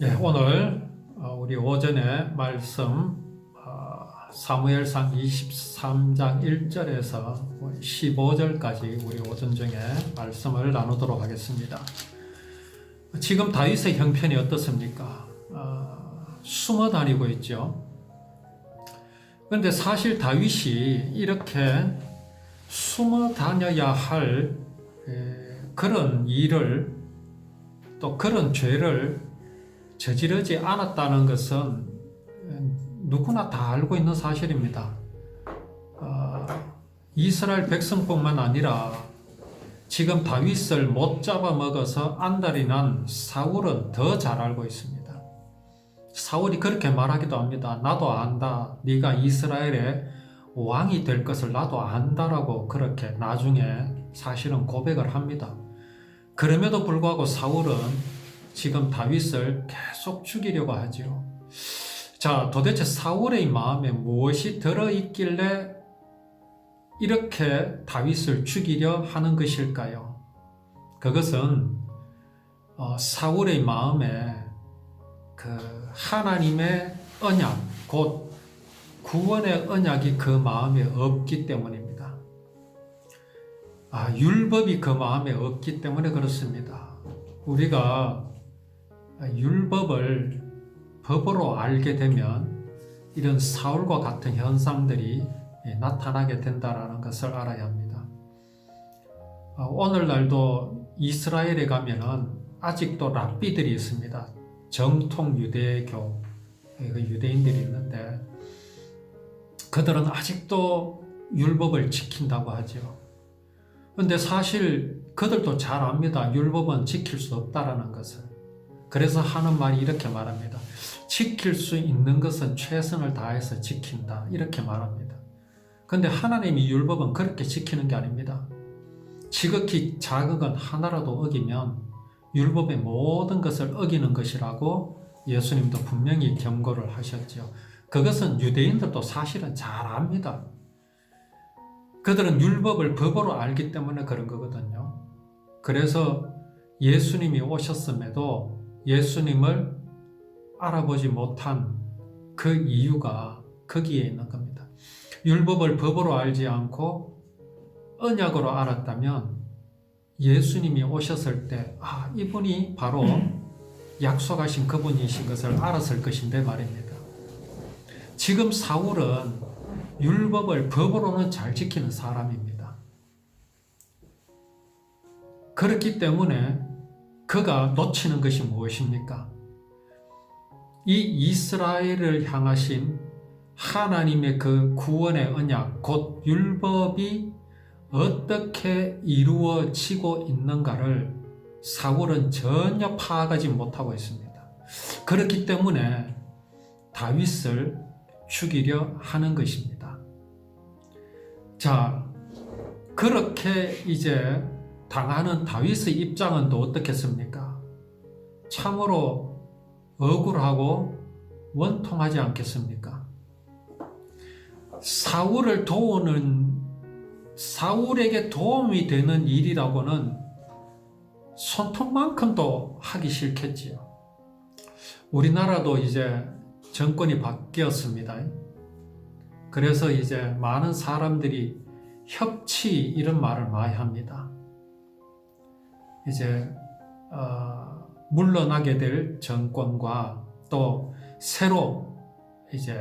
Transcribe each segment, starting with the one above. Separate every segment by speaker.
Speaker 1: 오늘 우리 오전에 말씀 사무엘상 23장 1절에서 15절까지 우리 오전 중에 말씀을 나누도록 하겠습니다. 지금 다윗의 형편이 어떻습니까? 숨어 다니고 있죠. 그런데 사실 다윗이 이렇게 숨어 다녀야 할 그런 일을 또 그런 죄를 저지르지 않았다는 것은 누구나 다 알고 있는 사실입니다. 이스라엘 백성뿐만 아니라 지금 다윗을 못 잡아먹어서 안달이 난 사울은 더 잘 알고 있습니다. 사울이 그렇게 말하기도 합니다. 나도 안다. 네가 이스라엘의 왕이 될 것을 나도 안다라고 그렇게 나중에 사실은 고백을 합니다. 그럼에도 불구하고 사울은 지금 다윗을 계속 죽이려고 하죠. 자, 도대체 사울의 마음에 무엇이 들어있길래 이렇게 다윗을 죽이려 하는 것일까요? 그것은 사울의 마음에 그 하나님의 언약, 곧 구원의 언약이 그 마음에 없기 때문입니다. 율법이 그 마음에 없기 때문에 그렇습니다. 우리가 율법을 법으로 알게 되면 이런 사울과 같은 현상들이 나타나게 된다는 것을 알아야 합니다. 오늘날도 이스라엘에 가면은 아직도 랍비들이 있습니다. 정통 유대교 유대인들이 있는데 그들은 아직도 율법을 지킨다고 하죠. 그런데 사실 그들도 잘 압니다. 율법은 지킬 수 없다라는 것을. 그래서 하는 말이 이렇게 말합니다. 지킬 수 있는 것은 최선을 다해서 지킨다. 이렇게 말합니다. 그런데 하나님이 율법은 그렇게 지키는 게 아닙니다. 지극히 작은 것 하나라도 어기면 율법의 모든 것을 어기는 것이라고 예수님도 분명히 경고를 하셨죠. 그것은 유대인들도 사실은 잘 압니다. 그들은 율법을 법으로 알기 때문에 그런 거거든요. 그래서 예수님이 오셨음에도 예수님을 알아보지 못한 그 이유가 거기에 있는 겁니다. 율법을 법으로 알지 않고 언약으로 알았다면 예수님이 오셨을 때 이분이 바로 약속하신 그분이신 것을 알았을 것인데 말입니다. 지금 사울은 율법을 법으로는 잘 지키는 사람입니다. 그렇기 때문에 그가 놓치는 것이 무엇입니까? 이 이스라엘을 향하신 하나님의 그 구원의 언약, 곧 율법이 어떻게 이루어지고 있는가를 사울은 전혀 파악하지 못하고 있습니다. 그렇기 때문에 다윗을 죽이려 하는 것입니다. 자, 그렇게 이제 당하는 다윗의 입장은 또 어떻겠습니까? 참으로 억울하고 원통하지 않겠습니까? 사울에게 도움이 되는 일이라고는 손톱만큼도 하기 싫겠지요. 우리나라도 이제 정권이 바뀌었습니다. 그래서 이제 많은 사람들이 협치 이런 말을 많이 합니다. 이제 물러나게 될 정권과 또 새로 이제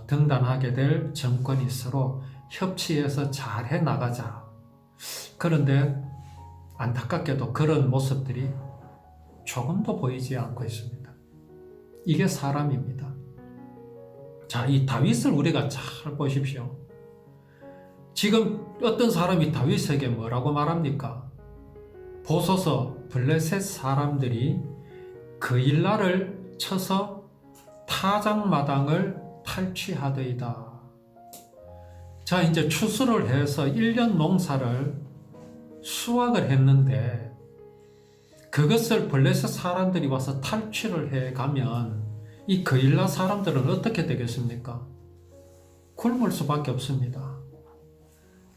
Speaker 1: 등단하게 될 정권이 서로 협치해서 잘 해나가자. 그런데 안타깝게도 그런 모습들이 조금도 보이지 않고 있습니다. 이게 사람입니다. 자, 이 다윗을 우리가 잘 보십시오. 지금 어떤 사람이 다윗에게 뭐라고 말합니까? 보소서 블레셋 사람들이 그일날을 쳐서 타작마당을 탈취하더이다. 자, 이제 추수를 해서 1년 농사를 수확을 했는데 그것을 블레셋 사람들이 와서 탈취를 해가면 이 그일라 사람들은 어떻게 되겠습니까? 굶을 수밖에 없습니다.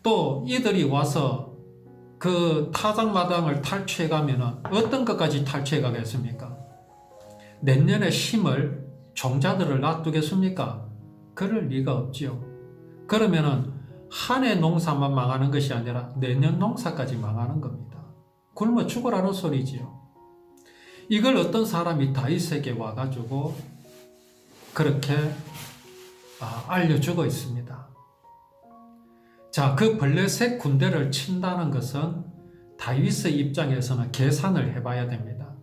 Speaker 1: 또 이들이 와서 그 타작마당을 탈취해가면 어떤 것까지 탈취해가겠습니까? 내년에 심을 종자들을 놔두겠습니까? 그럴 리가 없지요. 그러면은 한 해 농사만 망하는 것이 아니라 내년 농사까지 망하는 겁니다. 굶어 죽으라는 소리지요. 이걸 어떤 사람이 다윗에게 와가지고 그렇게 알려주고 있습니다. 자, 그 블레셋 군대를 친다는 것은 다윗의 입장에서는 계산을 해봐야 됩니다.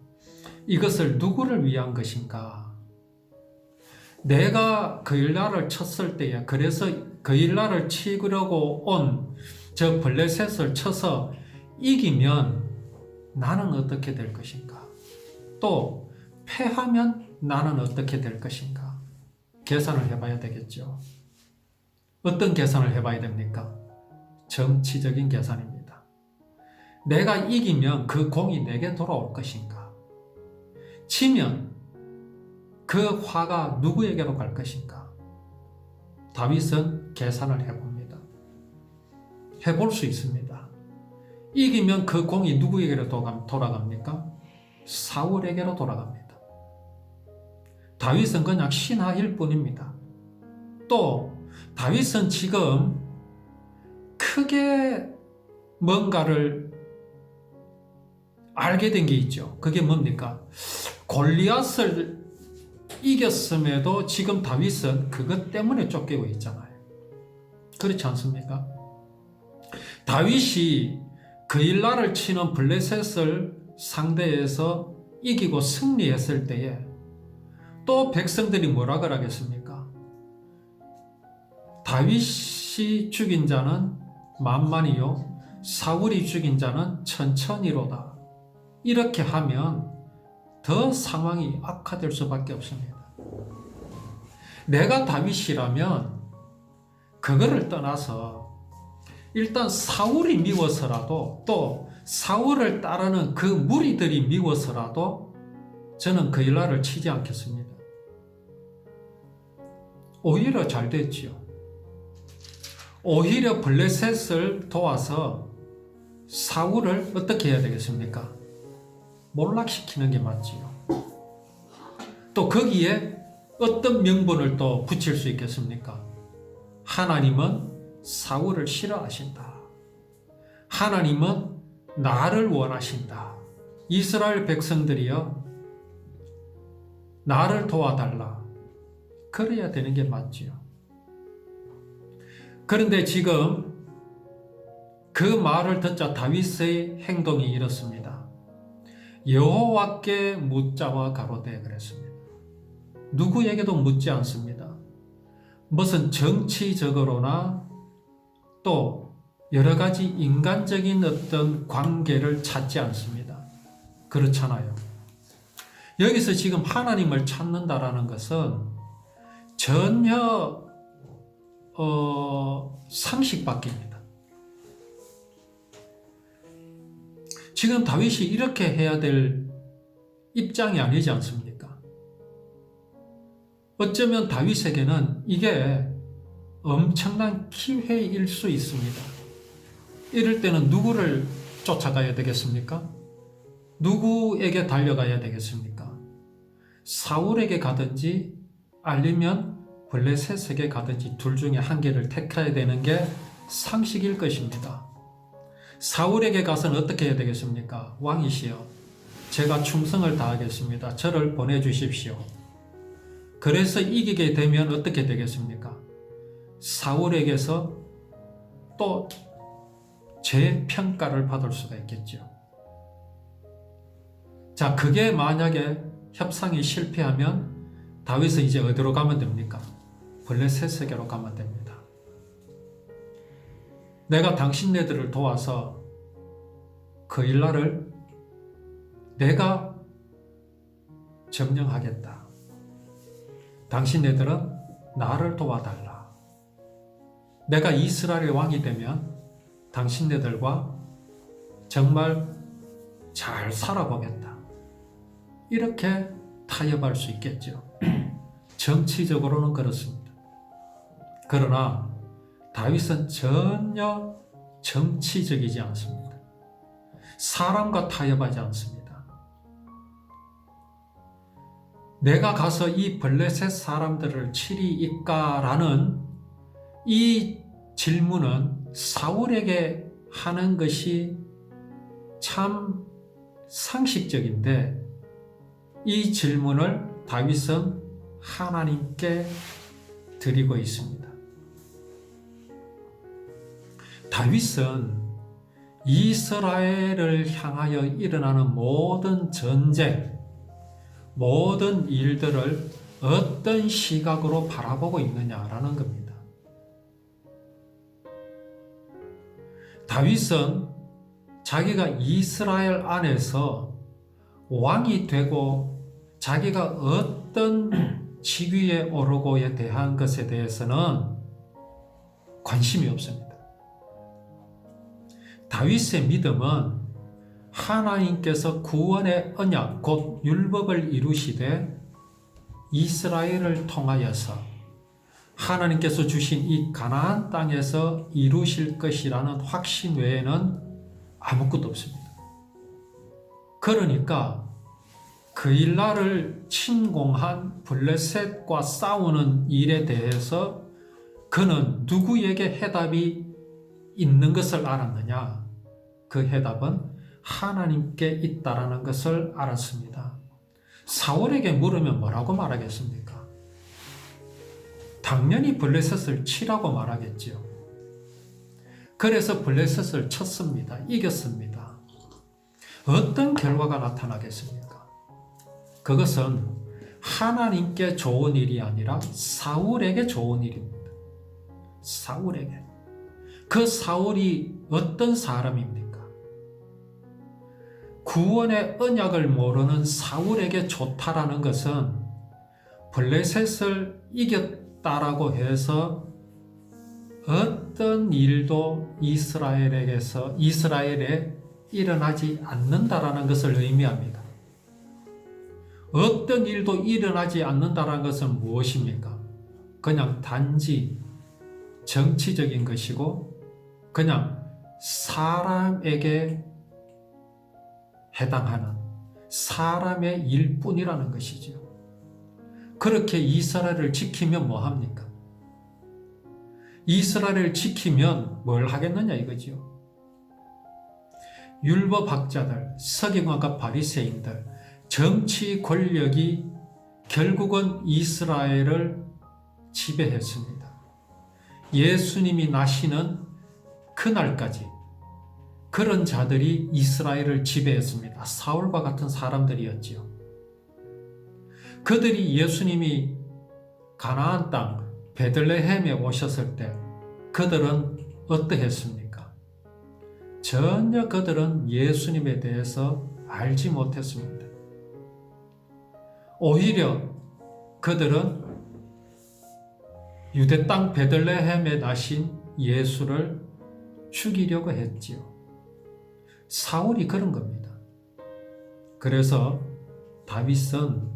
Speaker 1: 이것을 누구를 위한 것인가? 내가 그일라를 쳤을 때에, 그래서 그일라를 치려고 온 저 블레셋을 쳐서 이기면 나는 어떻게 될 것인가? 또 패하면 나는 어떻게 될 것인가? 계산을 해봐야 되겠죠. 어떤 계산을 해봐야 됩니까? 정치적인 계산입니다. 내가 이기면 그 공이 내게 돌아올 것인가? 치면 그 화가 누구에게로 갈 것인가? 다윗은 계산을 해봅니다. 해볼 수 있습니다. 이기면 그 공이 누구에게로 돌아갑니까? 사울에게로 돌아갑니다. 다윗은 그냥 신하일 뿐입니다. 또 다윗은 지금 크게 뭔가를 알게 된 게 있죠. 그게 뭡니까? 골리앗을 이겼음에도 지금 다윗은 그것 때문에 쫓기고 있잖아요. 그렇지 않습니까? 다윗이 그일라를 치는 블레셋을 상대해서 이기고 승리했을 때에 또 백성들이 뭐라 그러겠습니까? 다윗이 죽인 자는 만만이요 사울이 죽인 자는 천천히로다. 이렇게 하면 더 상황이 악화될 수밖에 없습니다. 내가 다윗이라면 그거를 떠나서 일단 사울이 미워서라도 또 사울을 따르는 그 무리들이 미워서라도 저는 그일라를 치지 않겠습니다. 오히려 잘 됐지요. 오히려 블레셋을 도와서 사울을 어떻게 해야 되겠습니까? 몰락시키는 게 맞지요. 또 거기에 어떤 명분을 또 붙일 수 있겠습니까? 하나님은 사울을 싫어하신다. 하나님은 나를 원하신다. 이스라엘 백성들이여 나를 도와달라. 그래야 되는 게 맞지요. 그런데 지금 그 말을 듣자 다윗의 행동이 이렇습니다. 여호와께 묻자와 가로되 그랬습니다. 누구에게도 묻지 않습니다. 무슨 정치적으로나 또 여러 가지 인간적인 어떤 관계를 찾지 않습니다. 그렇잖아요. 여기서 지금 하나님을 찾는다라는 것은 전혀 상식 밖입니다. 지금 다윗이 이렇게 해야 될 입장이 아니지 않습니까? 어쩌면 다윗에게는 이게 엄청난 기회일 수 있습니다. 이럴 때는 누구를 쫓아가야 되겠습니까? 누구에게 달려가야 되겠습니까? 사울에게 가든지 아니면 블레셋에게 가든지 둘 중에 한 개를 택해야 되는 게 상식일 것입니다. 사울에게 가서는 어떻게 해야 되겠습니까? 왕이시여, 제가 충성을 다하겠습니다. 저를 보내주십시오. 그래서 이기게 되면 어떻게 되겠습니까? 사울에게서 또 재평가를 받을 수가 있겠죠. 자, 그게 만약에 협상이 실패하면 다윗은 이제 어디로 가면 됩니까? 블레셋에게로 가면 됩니다. 내가 당신네들을 도와서 그일라를 내가 점령하겠다. 당신네들은 나를 도와달라. 내가 이스라엘의 왕이 되면 당신네들과 정말 잘 살아보겠다. 이렇게 타협할 수 있겠죠. 정치적으로는 그렇습니다. 그러나 다윗은 전혀 정치적이지 않습니다. 사람과 타협하지 않습니다. 내가 가서 이 블레셋 사람들을 치리이까라는 이 질문은 사울에게 하는 것이 참 상식적인데 이 질문을 다윗은 하나님께 드리고 있습니다. 다윗은 이스라엘을 향하여 일어나는 모든 전쟁, 모든 일들을 어떤 시각으로 바라보고 있느냐라는 겁니다. 다윗은 자기가 이스라엘 안에서 왕이 되고 자기가 어떤 직위에 오르고에 대한 것에 대해서는 관심이 없습니다. 다윗의 믿음은 하나님께서 구원의 언약 곧 율법을 이루시되 이스라엘을 통하여서 하나님께서 주신 이 가나안 땅에서 이루실 것이라는 확신 외에는 아무것도 없습니다. 그러니까 그일날을 침공한 블레셋과 싸우는 일에 대해서 그는 누구에게 해답이 있는 것을 알았느냐? 그 해답은 하나님께 있다라는 것을 알았습니다. 사울에게 물으면 뭐라고 말하겠습니까? 당연히 블레셋을 치라고 말하겠지요. 그래서 블레셋을 쳤습니다. 이겼습니다. 어떤 결과가 나타나겠습니까? 그것은 하나님께 좋은 일이 아니라 사울에게 좋은 일입니다. 사울에게. 그 사울이 어떤 사람입니까? 구원의 언약을 모르는 사울에게 좋다라는 것은 블레셋을 이겼다라고 해서 어떤 일도 이스라엘에 일어나지 않는다라는 것을 의미합니다. 어떤 일도 일어나지 않는다라는 것은 무엇입니까? 그냥 단지 정치적인 것이고 그냥 사람에게 해당하는 사람의 일뿐이라는 것이죠. 그렇게 이스라엘을 지키면 뭐합니까? 이스라엘을 지키면 뭘 하겠느냐 이거죠. 율법학자들, 서기관과 바리새인들, 정치 권력이 결국은 이스라엘을 지배했습니다. 예수님이 나시는 그날까지 그런 자들이 이스라엘을 지배했습니다. 사울과 같은 사람들이었지요. 그들이 예수님이 가나안 땅 베들레헴에 오셨을 때 그들은 어떠했습니까? 전혀 그들은 예수님에 대해서 알지 못했습니다. 오히려 그들은 유대 땅 베들레헴에 나신 예수를 죽이려고 했지요. 사울이 그런 겁니다. 그래서 다윗은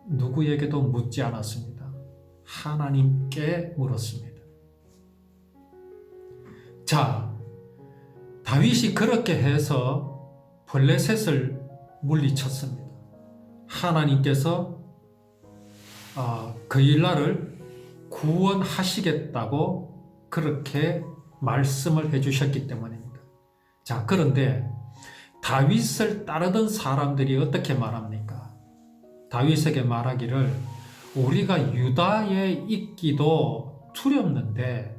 Speaker 1: 누구에게도 묻지 않았습니다. 하나님께 물었습니다. 자, 다윗이 그렇게 해서 블레셋을 물리쳤습니다. 하나님께서 그 일날을 구원하시겠다고 그렇게 말씀을 해주셨기 때문입니다. 자, 그런데 다윗을 따르던 사람들이 어떻게 말합니까? 다윗에게 말하기를 우리가 유다에 있기도 두렵는데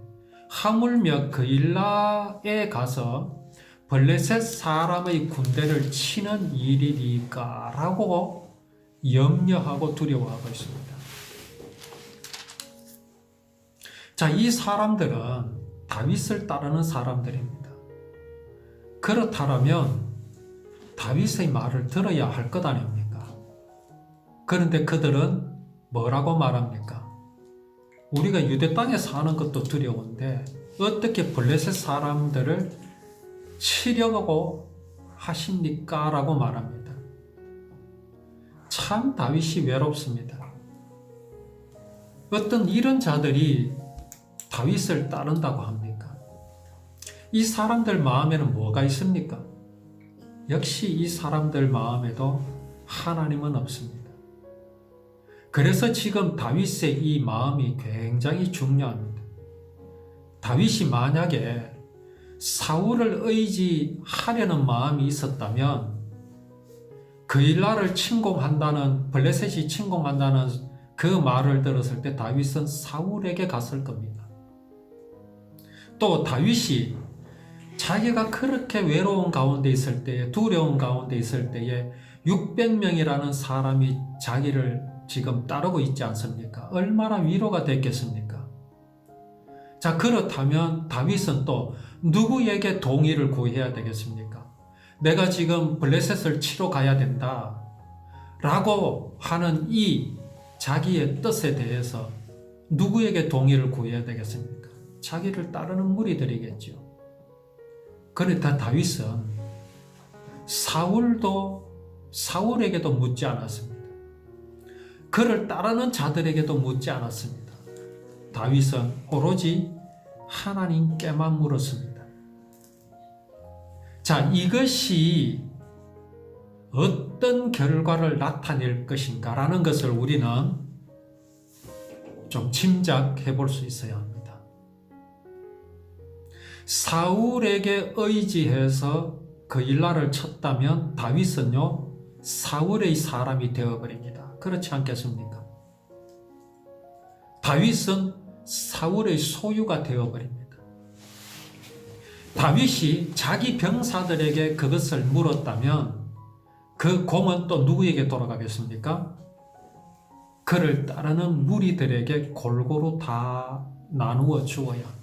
Speaker 1: 하물며 그일라에 가서 블레셋 사람의 군대를 치는 일이니까 라고 염려하고 두려워하고 있습니다. 자, 이 사람들은 다윗을 따르는 사람들입니다. 그렇다면 다윗의 말을 들어야 할 것 아닙니까? 그런데 그들은 뭐라고 말합니까? 우리가 유대 땅에 사는 것도 두려운데 어떻게 블레셋 사람들을 치려고 하십니까? 라고 말합니다. 참 다윗이 외롭습니다. 어떤 이런 자들이 다윗을 따른다고 합니까? 이 사람들 마음에는 뭐가 있습니까? 역시 이 사람들 마음에도 하나님은 없습니다. 그래서 지금 다윗의 이 마음이 굉장히 중요합니다. 다윗이 만약에 사울을 의지하려는 마음이 있었다면 그일라를 침공한다는, 블레셋이 침공한다는 그 말을 들었을 때 다윗은 사울에게 갔을 겁니다. 또 다윗이 자기가 그렇게 외로운 가운데 있을 때에, 두려운 가운데 있을 때에 600명이라는 사람이 자기를 지금 따르고 있지 않습니까? 얼마나 위로가 됐겠습니까? 자, 그렇다면 다윗은 또 누구에게 동의를 구해야 되겠습니까? 내가 지금 블레셋을 치러 가야 된다 라고 하는 이 자기의 뜻에 대해서 누구에게 동의를 구해야 되겠습니까? 자기를 따르는 무리들이겠죠. 그러니까 다윗은 사울에게도 묻지 않았습니다. 그를 따르는 자들에게도 묻지 않았습니다. 다윗은 오로지 하나님께만 물었습니다. 자, 이것이 어떤 결과를 나타낼 것인가라는 것을 우리는 좀 짐작해 볼 수 있어야 합니다. 사울에게 의지해서 그일라를 쳤다면 다윗은요, 사울의 사람이 되어버립니다. 그렇지 않겠습니까? 다윗은 사울의 소유가 되어버립니다. 다윗이 자기 병사들에게 그것을 물었다면 그 공은 또 누구에게 돌아가겠습니까? 그를 따르는 무리들에게 골고루 다 나누어 주어야 합니다.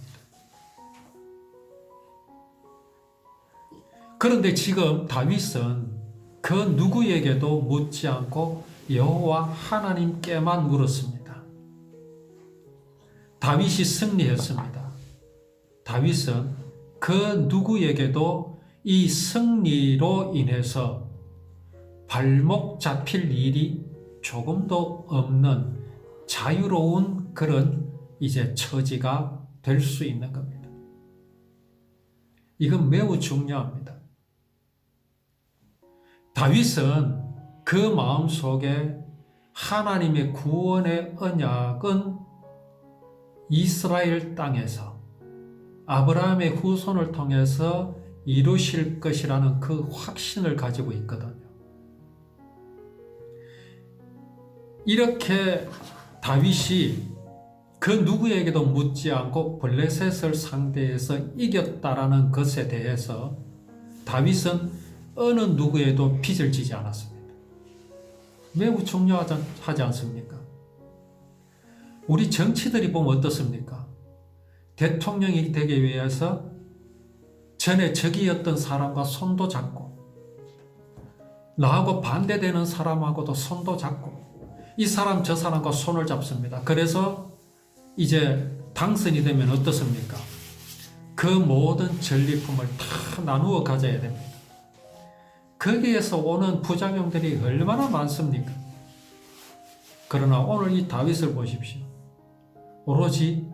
Speaker 1: 그런데 지금 다윗은 그 누구에게도 묻지 않고 여호와 하나님께만 물었습니다. 다윗이 승리했습니다. 다윗은 그 누구에게도 이 승리로 인해서 발목 잡힐 일이 조금도 없는 자유로운 그런 이제 처지가 될 수 있는 겁니다. 이건 매우 중요합니다. 다윗은 그 마음속에 하나님의 구원의 언약은 이스라엘 땅에서 아브라함의 후손을 통해서 이루실 것이라는 그 확신을 가지고 있거든요. 이렇게 다윗이 그 누구에게도 묻지 않고 블레셋을 상대해서 이겼다라는 것에 대해서 다윗은 어느 누구에도 빚을 지지 않았습니다. 매우 중요하지 않습니까? 우리 정치들이 보면 어떻습니까? 대통령이 되기 위해서 전에 적이었던 사람과 손도 잡고 나하고 반대되는 사람하고도 손도 잡고 이 사람 저 사람과 손을 잡습니다. 그래서 이제 당선이 되면 어떻습니까? 그 모든 전리품을 다 나누어 가져야 됩니다. 거기에서 오는 부작용들이 얼마나 많습니까? 그러나 오늘 이 다윗을 보십시오. 오로지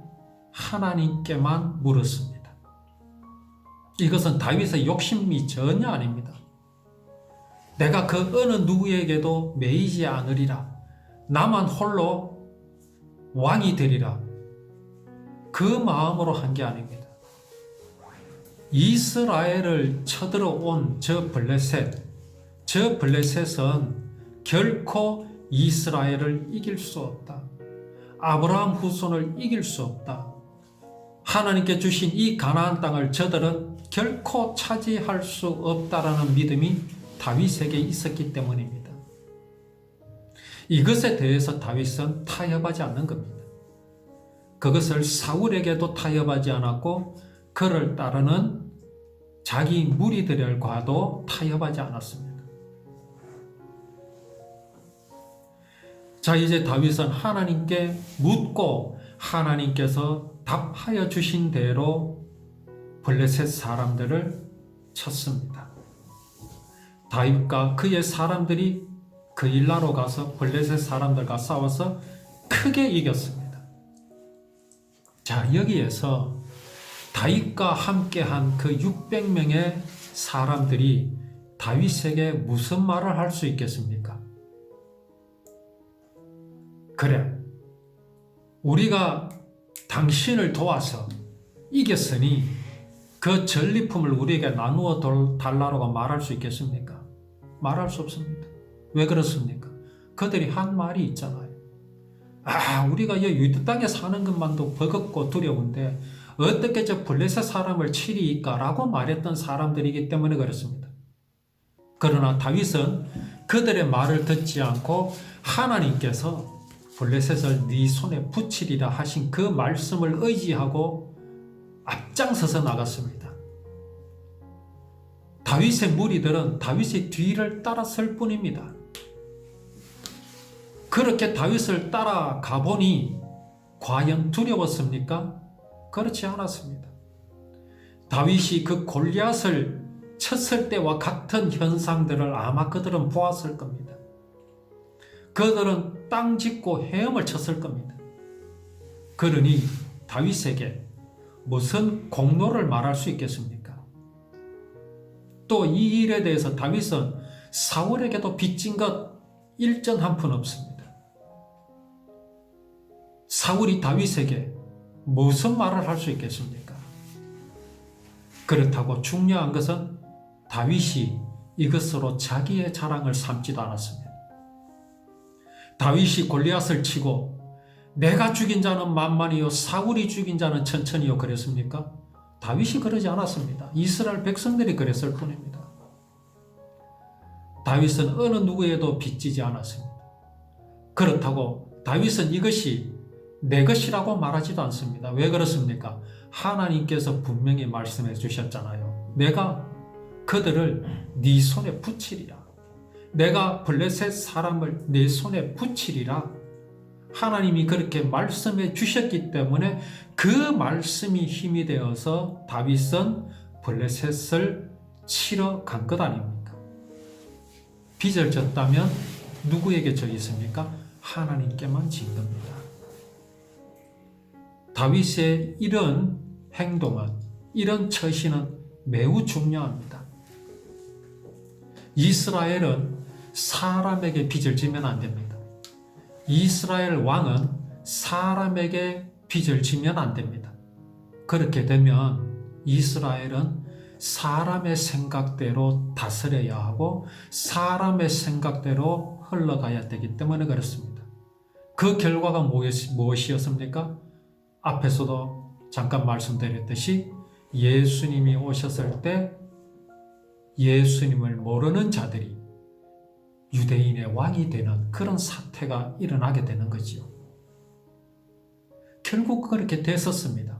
Speaker 1: 하나님께만 물었습니다. 이것은 다윗의 욕심이 전혀 아닙니다. 내가 그 어느 누구에게도 매이지 않으리라. 나만 홀로 왕이 되리라. 그 마음으로 한 게 아닙니다. 이스라엘을 쳐들어온 저 블레셋은 결코 이스라엘을 이길 수 없다. 아브라함 후손을 이길 수 없다. 하나님께 주신 이 가나안 땅을 저들은 결코 차지할 수 없다라는 믿음이 다윗에게 있었기 때문입니다. 이것에 대해서 다윗은 타협하지 않는 겁니다. 그것을 사울에게도 타협하지 않았고 그를 따르는 자기 무리들과도 타협하지 않았습니다. 자, 이제 다윗은 하나님께 묻고 하나님께서 답하여 주신 대로 블레셋 사람들을 쳤습니다. 다윗과 그의 사람들이 그일라로 가서 블레셋 사람들과 싸워서 크게 이겼습니다. 자, 여기에서 다윗과 함께한 그 600명의 사람들이 다윗에게 무슨 말을 할 수 있겠습니까? 그래, 우리가 당신을 도와서 이겼으니 그 전리품을 우리에게 나누어 달라고 말할 수 있겠습니까? 말할 수 없습니다. 왜 그렇습니까? 그들이 한 말이 있잖아요. 우리가 이 유대 땅에 사는 것만도 버겁고 두려운데 어떻게 저 블레셋 사람을 치리이까? 라고 말했던 사람들이기 때문에 그렇습니다. 그러나 다윗은 그들의 말을 듣지 않고 하나님께서 블레셋을 네 손에 붙이리라 하신 그 말씀을 의지하고 앞장서서 나갔습니다. 다윗의 무리들은 다윗의 뒤를 따라설 뿐입니다. 그렇게 다윗을 따라가 보니 과연 두려웠습니까? 그렇지 않았습니다. 다윗이 그 골리앗을 쳤을 때와 같은 현상들을 아마 그들은 보았을 겁니다. 그들은 땅 짚고 헤엄을 쳤을 겁니다. 그러니 다윗에게 무슨 공로를 말할 수 있겠습니까? 또 이 일에 대해서 다윗은 사울에게도 빚진 것 일전 한 푼 없습니다. 사울이 다윗에게 무슨 말을 할 수 있겠습니까? 그렇다고 중요한 것은 다윗이 이것으로 자기의 자랑을 삼지도 않았습니다. 다윗이 골리앗을 치고 내가 죽인 자는 만만이요 사울이 죽인 자는 천천히요 그랬습니까? 다윗이 그러지 않았습니다. 이스라엘 백성들이 그랬을 뿐입니다. 다윗은 어느 누구에도 빚지지 않았습니다. 그렇다고 다윗은 이것이 내 것이라고 말하지도 않습니다. 왜 그렇습니까? 하나님께서 분명히 말씀해 주셨잖아요. 내가 그들을 네 손에 붙이리라. 내가 블레셋 사람을 내 손에 붙이리라. 하나님이 그렇게 말씀해 주셨기 때문에 그 말씀이 힘이 되어서 다윗은 블레셋을 치러 간 것 아닙니까? 빚을 졌다면 누구에게 져 있습니까? 하나님께만 진 겁니다. 다윗의 이런 행동은, 이런 처신은 매우 중요합니다. 이스라엘은 사람에게 빚을 지면 안 됩니다. 이스라엘 왕은 사람에게 빚을 지면 안 됩니다. 그렇게 되면 이스라엘은 사람의 생각대로 다스려야 하고 사람의 생각대로 흘러가야 되기 때문에 그렇습니다. 그 결과가 무엇이었습니까? 앞에서도 잠깐 말씀드렸듯이 예수님이 오셨을 때 예수님을 모르는 자들이 유대인의 왕이 되는 그런 사태가 일어나게 되는 거지요. 결국 그렇게 됐었습니다.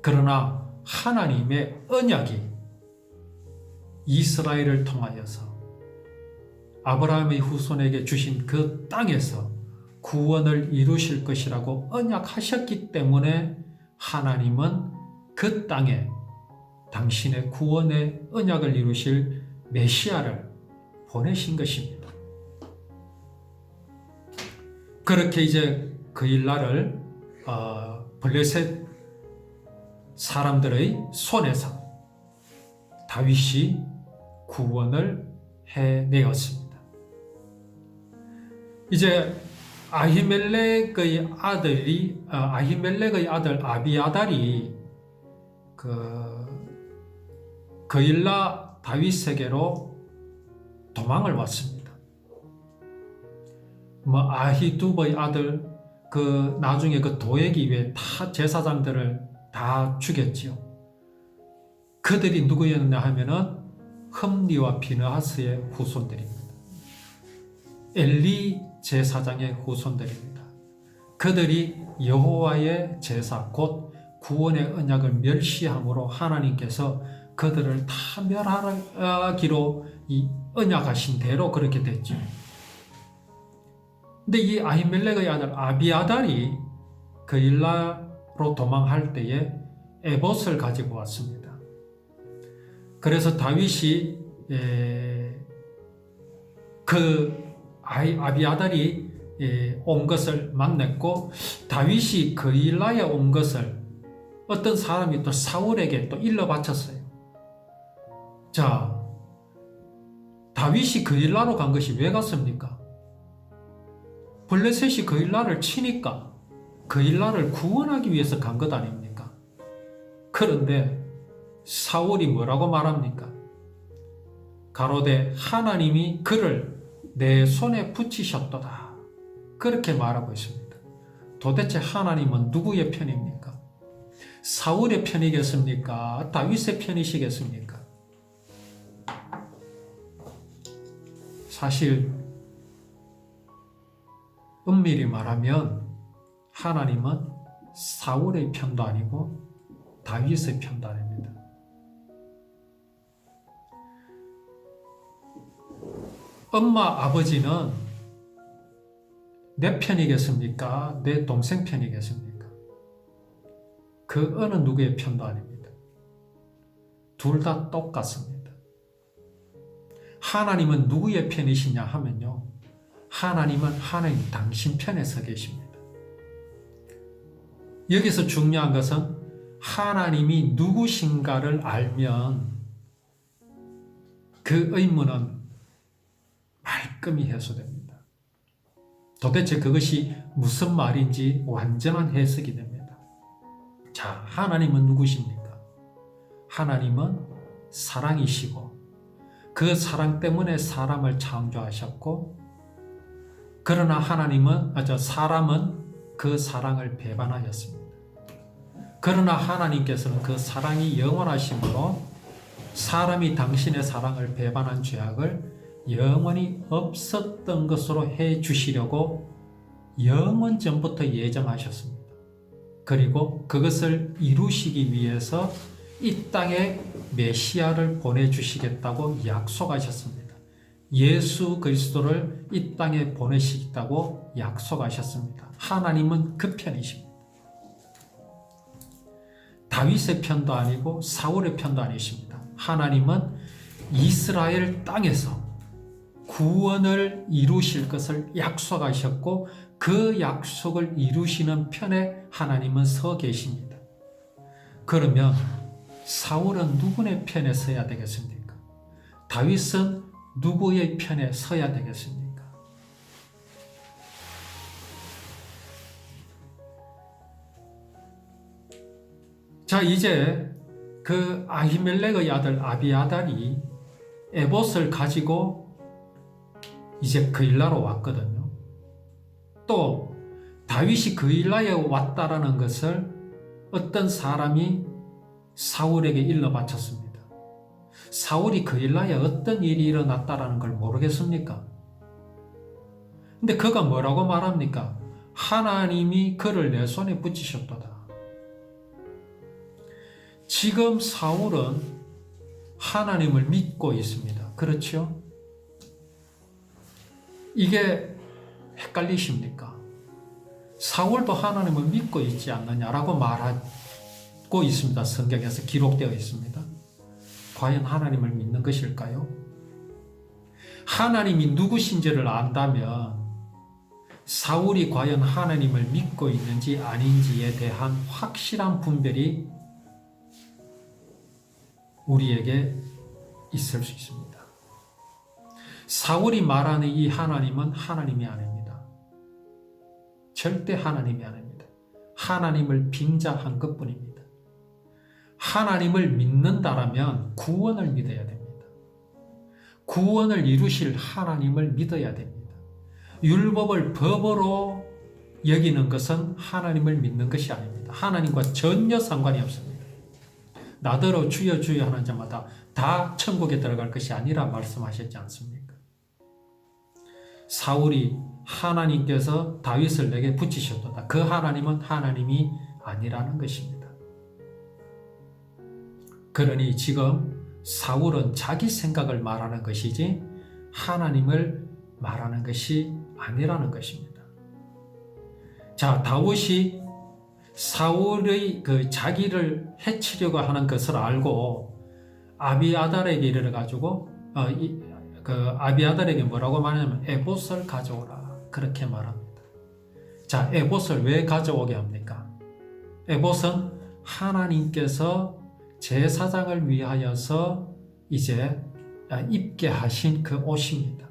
Speaker 1: 그러나 하나님의 언약이 이스라엘을 통하여서 아브라함의 후손에게 주신 그 땅에서 구원을 이루실 것이라고 언약하셨기 때문에 하나님은 그 땅에 당신의 구원의 언약을 이루실 메시아를 보내신 것입니다. 그렇게 이제 그 일날을 블레셋 사람들의 손에서 다윗이 구원을 해내었습니다. 이제 아히멜렉의 아들 아비아달이 그일라 다윗에게로 도망을 왔습니다. 아히두브의 아들 나중에 그 도액이 왜 다 제사장들을 다 죽였지요. 그들이 누구였냐 하면은 흠리와 비느하스의 후손들입니다. 엘리 제사장의 후손들입니다. 그들이 여호와의 제사 곧 구원의 언약을 멸시함으로 하나님께서 그들을 다 멸하기로 언약하신 대로 그렇게 됐죠. 근데 이 아히멜렉의 아들 아비아달이 그 일라로 도망할 때에 에봇을 가지고 왔습니다. 그래서 다윗이 그 아비아달이 온 것을 만났고 다윗이 그 일라에 온 것을 어떤 사람이 또 사울에게 또 일러 바쳤어요. 자, 다윗이 그 일라로 간 것이 왜 갔습니까? 블레셋이 그 일날을 치니까 그 일날을 구원하기 위해서 간 것 아닙니까? 그런데 사울이 뭐라고 말합니까? 가로되 하나님이 그를 내 손에 붙이셨도다. 그렇게 말하고 있습니다. 도대체 하나님은 누구의 편입니까? 사울의 편이겠습니까? 다윗의 편이시겠습니까? 사실 엄밀히 말하면 하나님은 사울의 편도 아니고 다윗의 편도 아닙니다. 엄마, 아버지는 내 편이겠습니까? 내 동생 편이겠습니까? 그 어느 누구의 편도 아닙니다. 둘 다 똑같습니다. 하나님은 누구의 편이시냐 하면요, 하나님은 하나님 당신 편에 서 계십니다. 여기서 중요한 것은 하나님이 누구신가를 알면 그 의문은 말끔히 해소됩니다. 도대체 그것이 무슨 말인지 완전한 해석이 됩니다. 자, 하나님은 누구십니까? 하나님은 사랑이시고 그 사랑 때문에 사람을 창조하셨고, 그러나 사람은 그 사랑을 배반하였습니다. 그러나 하나님께서는 그 사랑이 영원하심으로 사람이 당신의 사랑을 배반한 죄악을 영원히 없었던 것으로 해 주시려고 영원 전부터 예정하셨습니다. 그리고 그것을 이루시기 위해서 이 땅에 메시아를 보내주시겠다고 약속하셨습니다. 예수 그리스도를 이 땅에 보내시겠다고 약속하셨습니다. 하나님은 그 편이십니다. 다윗의 편도 아니고 사울의 편도 아니십니다. 하나님은 이스라엘 땅에서 구원을 이루실 것을 약속하셨고 그 약속을 이루시는 편에 하나님은 서 계십니다. 그러면 사울은 누구의 편에 서야 되겠습니까? 다윗은 누구의 편에 서야 되겠습니까? 자, 이제 그 아히멜렉의 아들 아비아달이 에봇을 가지고 이제 그일라로 왔거든요. 또 다윗이 그일라에 왔다라는 것을 어떤 사람이 사울에게 일러 바쳤습니다. 사울이 그일라에 어떤 일이 일어났다라는 걸 모르겠습니까? 근데 그가 뭐라고 말합니까? 하나님이 그를 내 손에 붙이셨도다. 지금 사울은 하나님을 믿고 있습니다. 그렇죠? 이게 헷갈리십니까? 사울도 하나님을 믿고 있지 않느냐라고 말하고 있습니다. 성경에서 기록되어 있습니다. 과연 하나님을 믿는 것일까요? 하나님이 누구신지를 안다면 사울이 과연 하나님을 믿고 있는지 아닌지에 대한 확실한 분별이 우리에게 있을 수 있습니다. 사울이 말하는 이 하나님은 하나님이 아닙니다. 절대 하나님이 아닙니다. 하나님을 빙자한 것뿐입니다. 하나님을 믿는다라면 구원을 믿어야 됩니다. 구원을 이루실 하나님을 믿어야 됩니다. 율법을 법으로 여기는 것은 하나님을 믿는 것이 아닙니다. 하나님과 전혀 상관이 없습니다. 나더러 주여 주여 하는 자마다 다 천국에 들어갈 것이 아니라 말씀하셨지 않습니까? 사울이 하나님께서 다윗을 내게 붙이셨도다. 그 하나님은 하나님이 아니라는 것입니다. 그러니 지금 사울은 자기 생각을 말하는 것이지 하나님을 말하는 것이 아니라는 것입니다. 자, 다윗이 사울의 그 자기를 해치려고 하는 것을 알고 아비아달에게 이르러가지고 아비아달에게 뭐라고 말하냐면 에봇을 가져오라 그렇게 말합니다. 자, 에봇을 왜 가져오게 합니까? 에봇은 하나님께서 제사장을 위하여서 이제 입게 하신 그 옷입니다.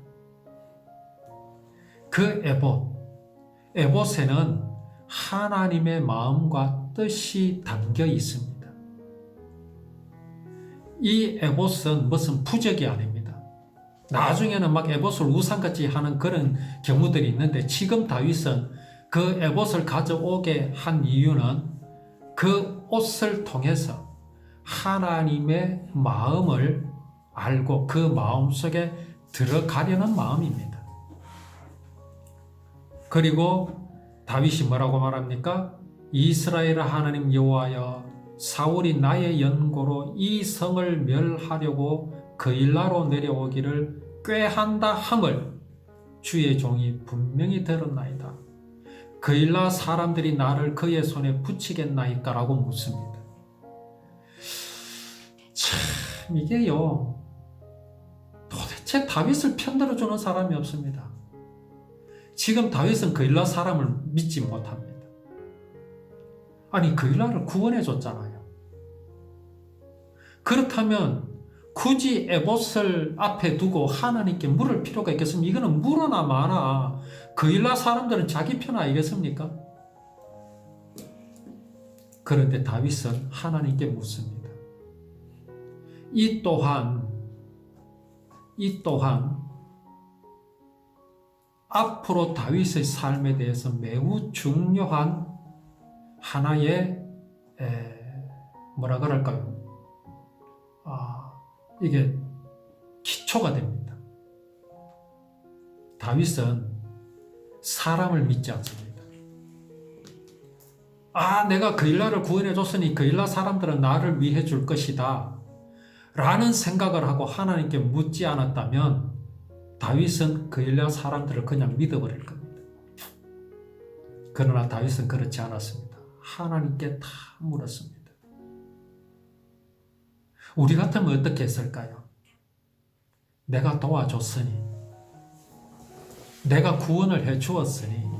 Speaker 1: 그 에봇, 에봇에는 하나님의 마음과 뜻이 담겨 있습니다. 이 에봇은 무슨 부적이 아닙니다. 나중에는 막 에봇을 우상같이 하는 그런 경우들이 있는데 지금 다윗은 그 에봇을 가져오게 한 이유는 그 옷을 통해서 하나님의 마음을 알고 그 마음 속에 들어가려는 마음입니다. 그리고 다윗이 뭐라고 말합니까? 이스라엘 하나님 여호와여, 사울이 나의 연고로 이 성을 멸하려고 그일라로 내려오기를 꾀한다 함을 주의 종이 분명히 들었나이다. 그일라 사람들이 나를 그의 손에 붙이겠나이까? 라고 묻습니다. 참 이게요, 도대체 다윗을 편들어주는 사람이 없습니다. 지금 다윗은 그일라 사람을 믿지 못합니다. 아니 그일라를 구원해 줬잖아요. 그렇다면 굳이 에봇을 앞에 두고 하나님께 물을 필요가 있겠습니까? 이거는 물어나 마나 그일라 사람들은 자기 편 아니겠습니까? 그런데 다윗은 하나님께 묻습니다. 이 또한 앞으로 다윗의 삶에 대해서 매우 중요한 하나의 뭐라 그럴까요? 이게 기초가 됩니다. 다윗은 사람을 믿지 않습니다. 내가 그일라를 구원해 줬으니 그일라 사람들은 나를 위해 줄 것이다 라는 생각을 하고 하나님께 묻지 않았다면 다윗은 그일라 사람들을 그냥 믿어버릴 겁니다. 그러나 다윗은 그렇지 않았습니다. 하나님께 다 물었습니다. 우리 같으면 어떻게 했을까요? 내가 도와줬으니, 내가 구원을 해 주었으니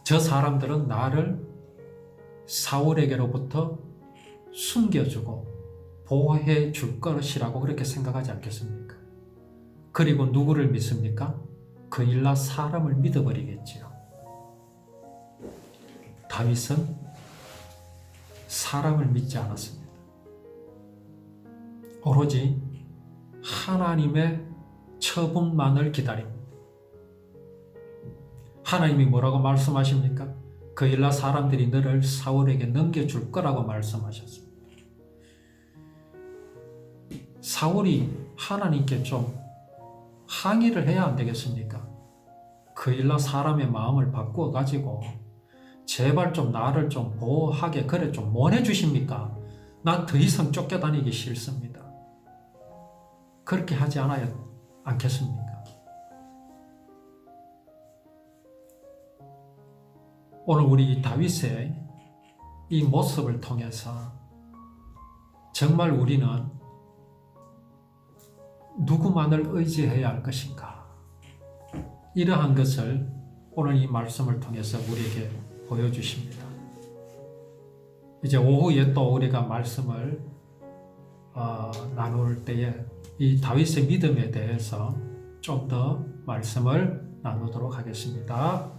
Speaker 1: 저 사람들은 나를 사울에게로부터 숨겨주고 보호해 줄 것이라고 그렇게 생각하지 않겠습니까? 그리고 누구를 믿습니까? 그일라 사람을 믿어버리겠지요. 다윗은 사람을 믿지 않았습니다. 오로지 하나님의 처분만을 기다립니다. 하나님이 뭐라고 말씀하십니까? 그일라 사람들이 너를 사울에게 넘겨줄 거라고 말씀하셨습니다. 사울이 하나님께 좀 항의를 해야 안 되겠습니까? 그일라 사람의 마음을 바꾸어 가지고 제발 좀 나를 좀 보호하게 그래 좀 원해 주십니까? 난 더 이상 쫓겨다니기 싫습니다. 그렇게 하지 않겠습니까? 오늘 우리 다윗의 이 모습을 통해서 정말 우리는 누구만을 의지해야 할 것인가? 이러한 것을 오늘 이 말씀을 통해서 우리에게 보여주십니다. 이제 오후에 또 우리가 말씀을 나눌 때에 이 다윗의 믿음에 대해서 좀 더 말씀을 나누도록 하겠습니다.